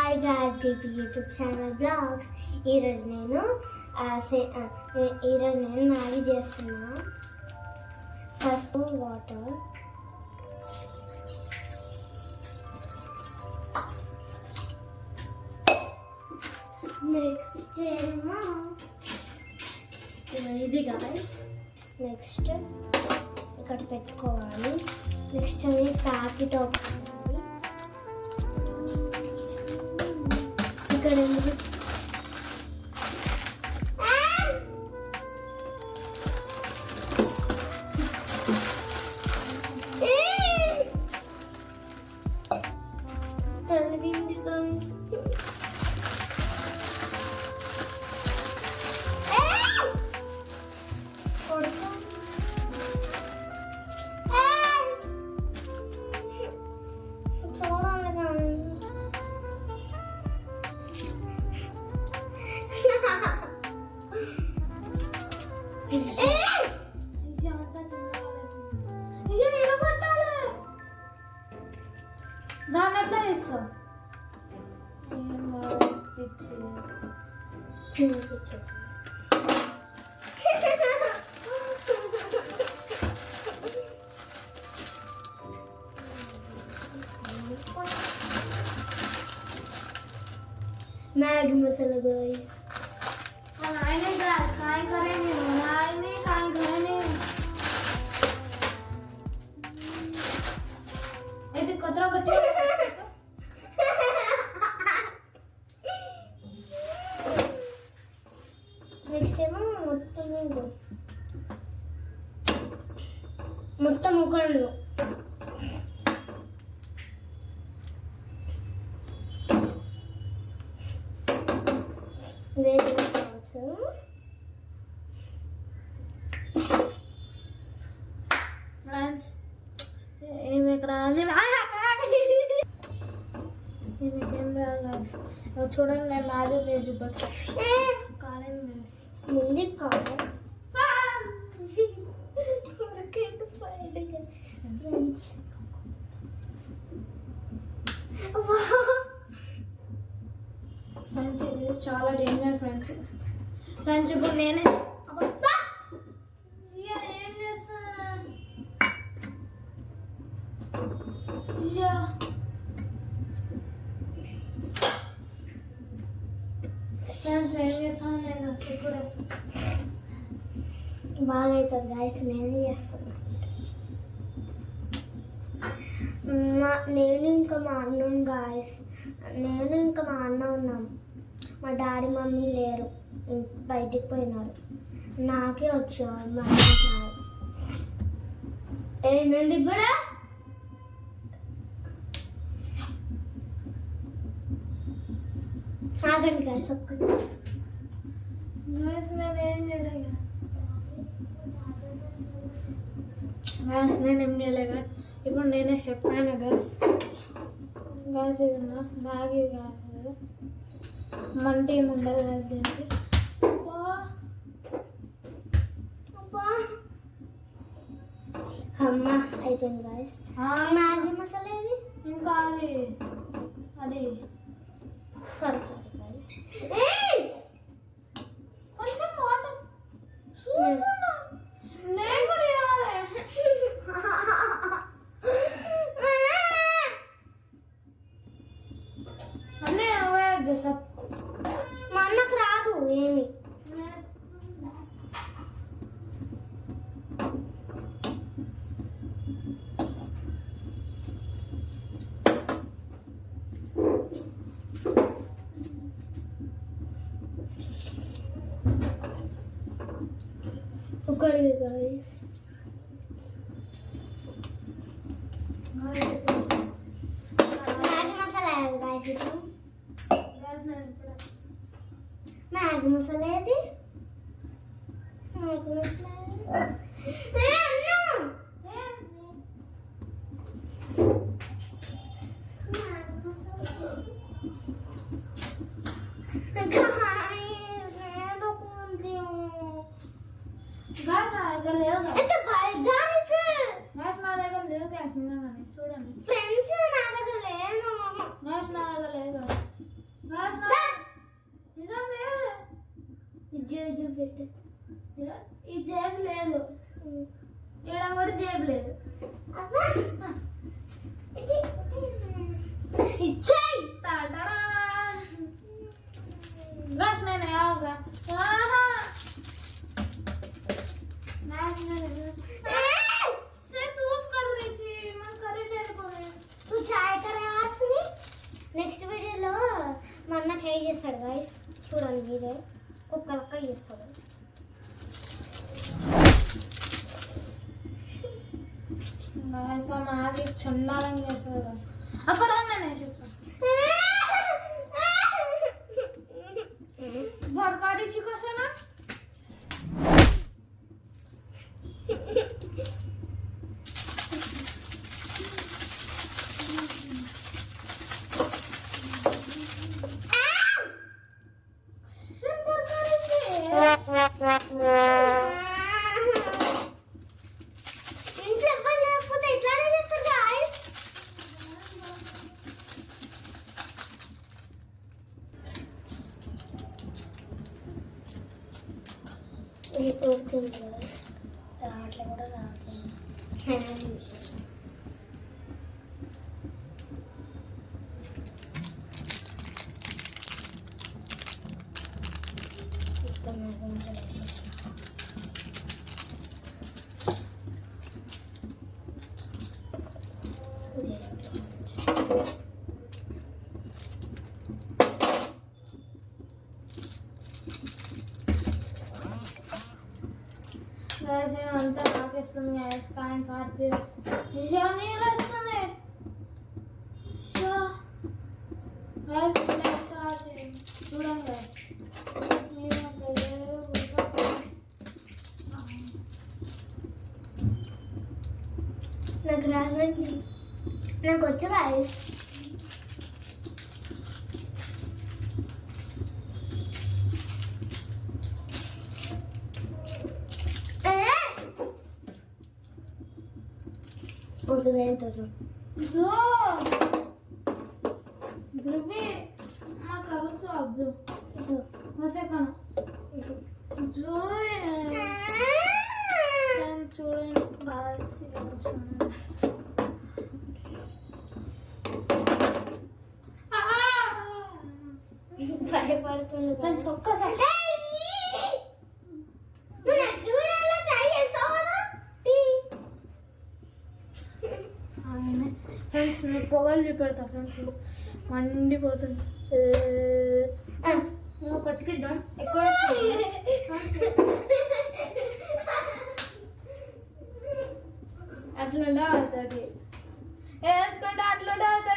Hi guys, DP YouTube channel blogs. ఈరోజు నేను Maggi చేస్తున్నా. ఫస్ట్ వాటర్, నెక్స్ట్ ఏమో ఇది గాయ్స్. నెక్స్ట్ ఇక్కడ పెట్టుకోవాలి. నెక్స్ట్ అనేది ప్యాకెట్ ఓపెన్ చేయాలి. ఇక్కడ చలిగింది గాయ్స్. దాన్ని ఎట్లా చేస్తావు? मैगी मसाला गाइस. नाइने गाइस काय करे नहीं नाइने काय करे नहीं ఇది కదరా గట్టి నెక్స్ట్ ఏమో మొత్తం ముక్కలు వేసుకోవచ్చు. ఫ్రెండ్స్ ఏమి ఇక్కడ చూడండి, నేను మ్యాజిక్ చేసి చూపిస్తాను. కానీ ముందు కాదు ఫ్రెండ్స్, ఇది చాలా డేంజర్ ఫ్రెండ్స్. ఫ్రెండ్స్ ఇప్పుడు నేనే ఏం చేస్తున్నా ఫ్రెండ్స్, ఏం చేస్తాను నేను ఇప్పుడు బాగా అవుతుంది గాయస్. నేనే చేస్తాను. నేను ఇంకా మా అన్న గాయస్. నేను ఇంకా మా అన్న ఉన్నాం. మా డాడీ మమ్మీ లేరు, బయటికి పోయినారు. నాకే వచ్చారు, మా అన్న ఏంటండి ఇప్పుడు సాగండి గాయస్. ఒక్కటి నేనేం చేయలేదు. నేనేం చేయలేదు. ఇప్పుడు నేనే చెప్పాను గాయస్. గాయస్ ఇది మ్యాగీ కాదు, మంట ఏమి ఉండదు కదా దీనికి. అమ్మ అయిపోయింది గాయస్. మ్యాగీ మసాలా ఏది? ఇంకా అది సరే సరే గాయస్. కొంచెం వాటర్ నేను కూడా చేయాలి. అన్నీ అవ్వదు తప్పు. మా అన్నకు రాదు ఏమి. ఒకటి గాయస్. మ్యాగీ మసాలా వేయాలి గాయస్. ఇప్పుడు మ్యాగీ మసాలా ఏది? మ్యాగీ మసాలా గాస్ నా దగ్గర లేదు. ఎంత బల్జానిస్ గాస్ నా దగ్గర లేదు. గాస్ చూడండి ఫ్రెండ్స్ నా దగ్గర లేదు. గాస్ నా దగ్గర లేదు. జేబు చూపెట్టు. ఈ జేబు లేదు, ఈడ కూడా జేబు లేదు. అబ్బా ఇచ్చేయి గస్ నేను యావగా से तू उस कर रही थी मैं कर ही तेरे को है तू चाय కరాసుని నెక్స్ట్ వీడియోలో మా అన్న చేయి చేస్తాడు గైస్, చూడండి మీరే కుక్కలక్క చేస్తాడు. गाइस हम आगे चंडाలంగా చేస్తాడు అక్కడ నేను వేసేస్తాను బర్గాడి చికోసనా ఇంట్లో ఎవ్వరు లేకపోతే ఇట్లానే చేస్తారు గాయ్స్. ఇది పోతుంది గాయ్స్, రావట్లే కూడా రావట్లేదు. అంతా నాకేస్తుంది గాయస్, కాయన్ కాడితే నీళ్ళు వస్తుంది. చూడండి నాకు రావట్లేదు, నాకు వచ్చు guys. Udventoso. Zo! Drubi, ma caruso abdu. Zo. Você cano. Zo. చూడండి భయపడుతుంది ఫ్రెండ్స్ ఒక్కసారి ఫ్రెండ్స్ నేను పొగలు చూపెడతా ఫ్రెండ్స్, మండిపోతుంది. నువ్వు పట్టుకిద్దాం ఎక్కువ అట్లుండా అవుతాడు వేసుకుంటే అట్లుండా అవుతాడు.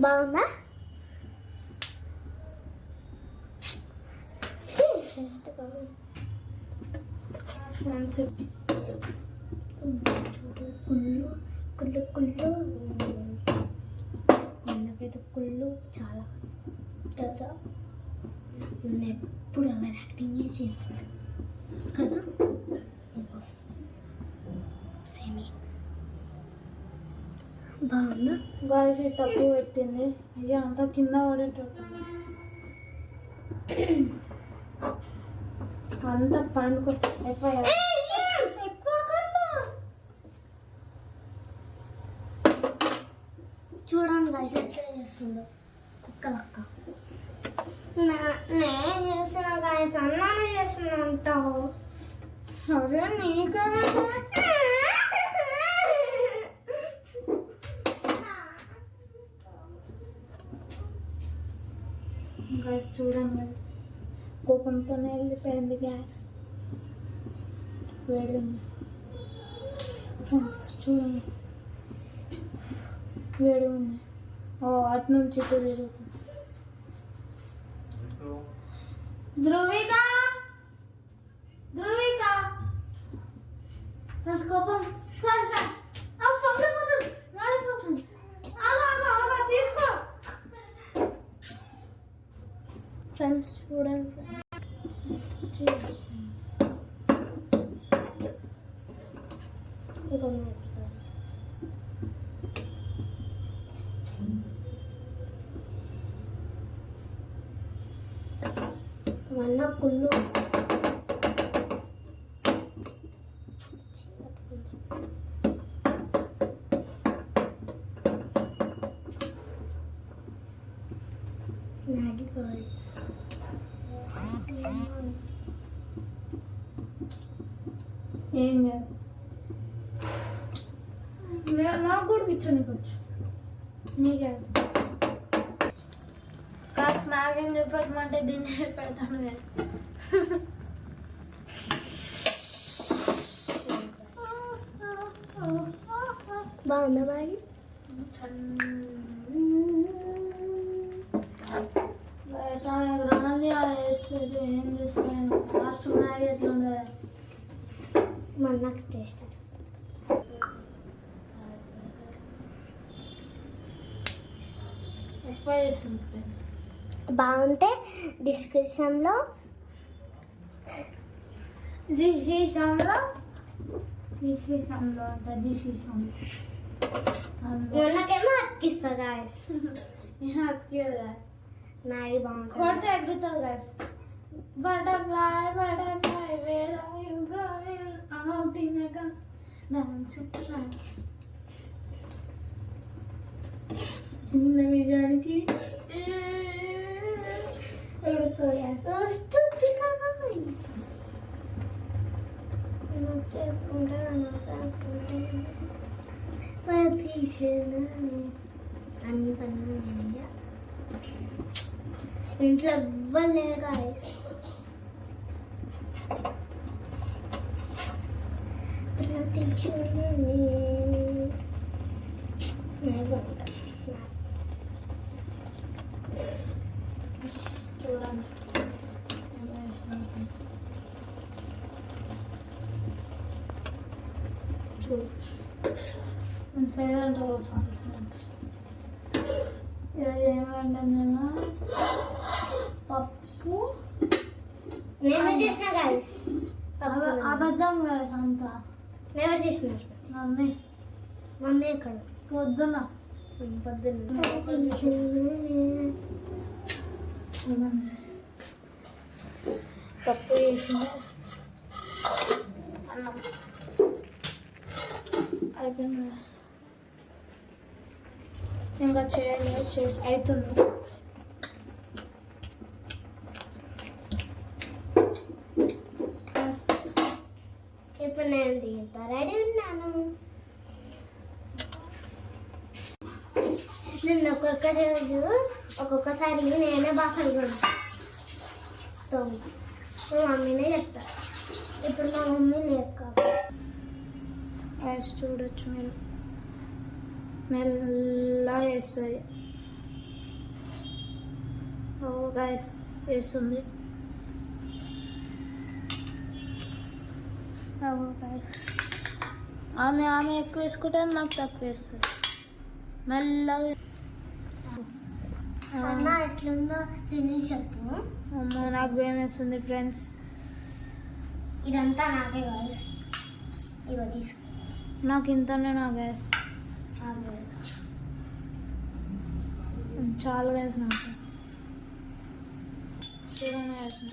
బాగుందా? కుళ్ళు కుళ్ళు కుళ్ళు నాకైతే కుళ్ళు చాలా కదా. నేను ఎప్పుడు ఎవరు యాక్టింగ్ చేస్తాను కదా. సేమ్ బాగుందా? గాయస్ తక్కువ పెట్టింది, అయ్యా అంతా కింద పడేటట్టు అంతా పండుకో ఎక్కువ చూడండి గాయస్ ఎట్లా చేస్తుందో కుక్కలక్క. నేను చేస్తున్నా గాయస్, అన్నానే చేస్తున్నా అంటావు. అరే నీకన్నా గ్యాస్ చూడండి గ్యాస్ కోపంతోనే వెళ్ళిపోయింది గ్యాస్ వేడింది. ఫ్రెండ్స్ చూడండి వేడి ఉంది. ఓ అటు నుంచి ఇటు తిరుగుతుంది. ధ్రువిక ధ్రువిక ఫ్రెండ్స్ కోపం సార్ సార్ పగిలిపోతుంది రాడిపోతుంది. ఆగా తీసుకో ఫ్రెండ్స్ చూడండి వన్న కుళ్ళు మ్యాగీ బాయ్స్ ఏం కాదు. నాకు కూడా కిచెన్కి వచ్చు నీకే కాదు. మ్యాగీ చూపెట్టమంటే దీన్ని పెడతాను నేను. బాగుందా మ్యాగీ? రాంది ఏం చేస్తాను లాస్ట్ మ్యాగీ ఎట్లా ఉండదు. మన నాకు టేస్ట్ ఎక్కువ చేస్తుంది ఫ్రెండ్స్. బాగుంటే డిస్క్రిప్షన్లో మొన్నకేమో అతికిస్తా గాయస్. మ్యాగీ బాగుంటుంది. కొడితే ఎగ్గుతుంది guys. Butterfly butterfly where are you going out in a gun dance చిన్న విజయానికి ఏడుస్తుంది చేస్తుంటే అన్ని పనులు ఇంట్లో ఎవ్వరు లేరు గాయస్. ప్రతి చూడండి సైలెంట్ కోసం ఈరోజు ఏమంటామేమో పప్పు. నేను చేసిన గాయస్. అబద్ధం కాదు అంతా. ఎవరు చేసినారు? మమ్మీ. మమ్మీ ఎక్కడ? పొద్దున్న పప్పు చేసింది. అన్నం అయిపోయింది. ఇంకా చేయాలి చేసి అవుతుంది. ఇప్పుడు నేను దీంతో రెడీ ఉన్నాను. నేను ఒక్కొక్క రోజు ఒక్కొక్కసారి నేనే బాసలు కొడుతాను. మా మమ్మీనే చెప్తా. ఇప్పుడు మా మమ్మీ లేదు ఐస్ చూడొచ్చు మీరు. మెల్లగా వేస్తుంది. గైస్ వేస్తుంది. ఆమె ఎక్కువ వేసుకుంటే నాకు తక్కువ వేస్తుంది. మెల్లగా అన్న ఎట్లుందో తిని చెప్పు. అమ్మో నాకు భయం వేస్తుంది ఫ్రెండ్స్. ఇదంతా నాకే గాయస్. ఇగో తీసుకో. నాకు ఇంతనే నా గ్యాస్ చాలా వేసిన చూడండి వేసిన